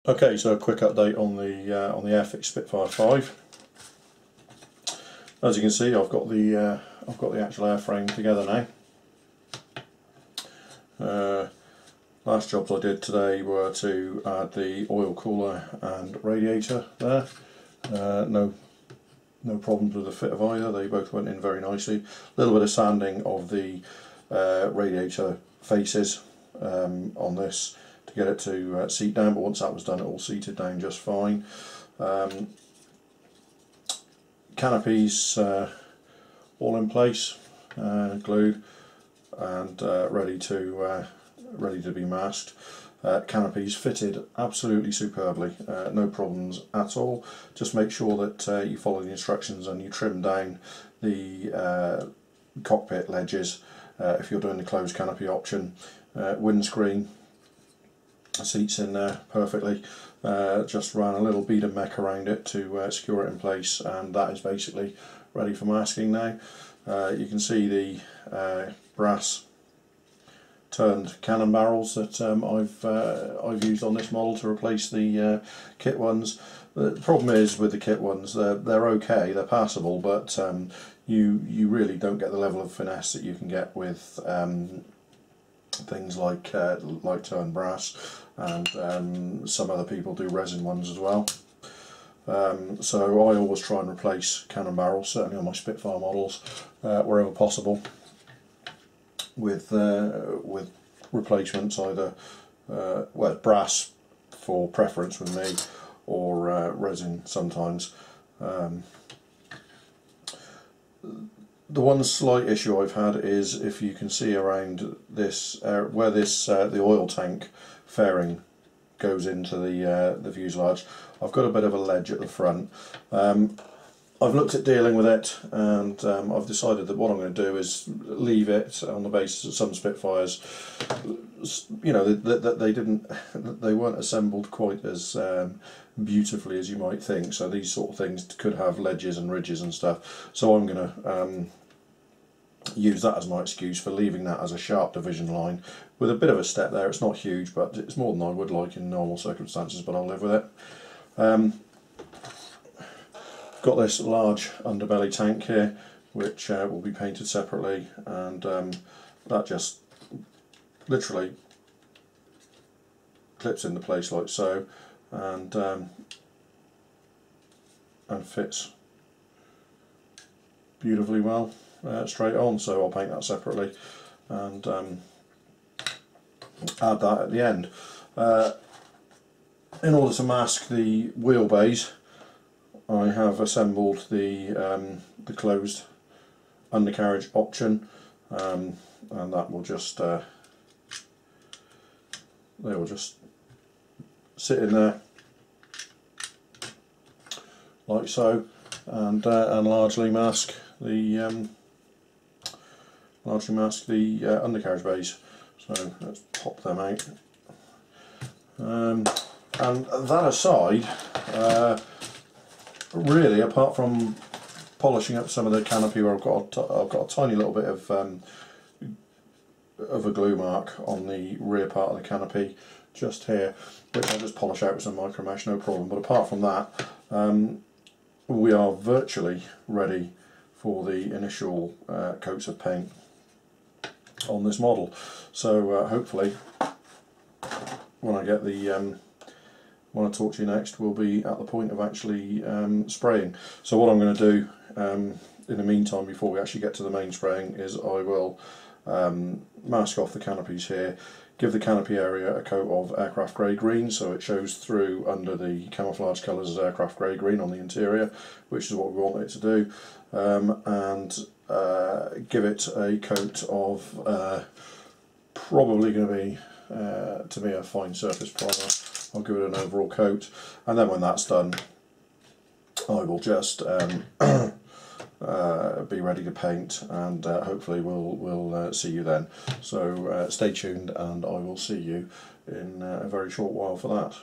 Okay, so a quick update on the Airfix Spitfire 5. As you can see, I've got the actual airframe together now. Last jobs I did today were to add the oil cooler and radiator there. No problems with the fit of either. They both went in very nicely. A little bit of sanding of the radiator faces on this to get it to seat down, but once that was done, it all seated down just fine. Canopies all in place, glued and ready to be masked. Canopies fitted absolutely superbly, no problems at all. Just make sure that you follow the instructions and you trim down the cockpit ledges if you're doing the closed canopy option. Windscreen seats in there perfectly. Just ran a little bead of mech around it to secure it in place, and that is basically ready for masking now. You can see the brass turned cannon barrels that I've used on this model to replace the kit ones. The problem is with the kit ones, they're okay, they're passable, but you really don't get the level of finesse that you can get with things like turned brass, and some other people do resin ones as well. So I always try and replace cannon barrels, certainly on my Spitfire models, wherever possible, with replacements, either well, brass for preference with me, or resin sometimes. The one slight issue I've had is, if you can see around this where this the oil tank fairing goes into the fuselage, I've got a bit of a ledge at the front. I've looked at dealing with it, and I've decided that what I'm going to do is leave it, on the basis that some Spitfires, you know, they weren't assembled quite as beautifully as you might think. So these sort of things could have ledges and ridges and stuff. So I'm going to use that as my excuse for leaving that as a sharp division line with a bit of a step there. It's not huge, but it's more than I would like in normal circumstances, but I'll live with it. Got this large underbelly tank here, which will be painted separately, and that just literally clips into place like so, and fits beautifully well straight on. So I'll paint that separately and add that at the end. In order to mask the wheelbase, I have assembled the closed undercarriage option, and that will just they will just sit in there like so, and largely mask the undercarriage bays. So let's pop them out. And that aside, really, apart from polishing up some of the canopy where I've got a tiny little bit of a glue mark on the rear part of the canopy, just here, which I'll just polish out with some micro mesh, no problem. But apart from that, we are virtually ready for the initial coats of paint on this model. So hopefully, when I get the when I talk to you next, we'll be at the point of actually spraying. So what I'm going to do in the meantime, before we actually get to the main spraying, is I will mask off the canopies here, give the canopy area a coat of aircraft grey green so it shows through under the camouflage colours as aircraft grey green on the interior, which is what we want it to do, and give it a coat of probably going to be, to me, a fine surface primer. I'll give it an overall coat, and then when that's done, I will just be ready to paint, and hopefully we'll see you then. So stay tuned, and I will see you in a very short while for that.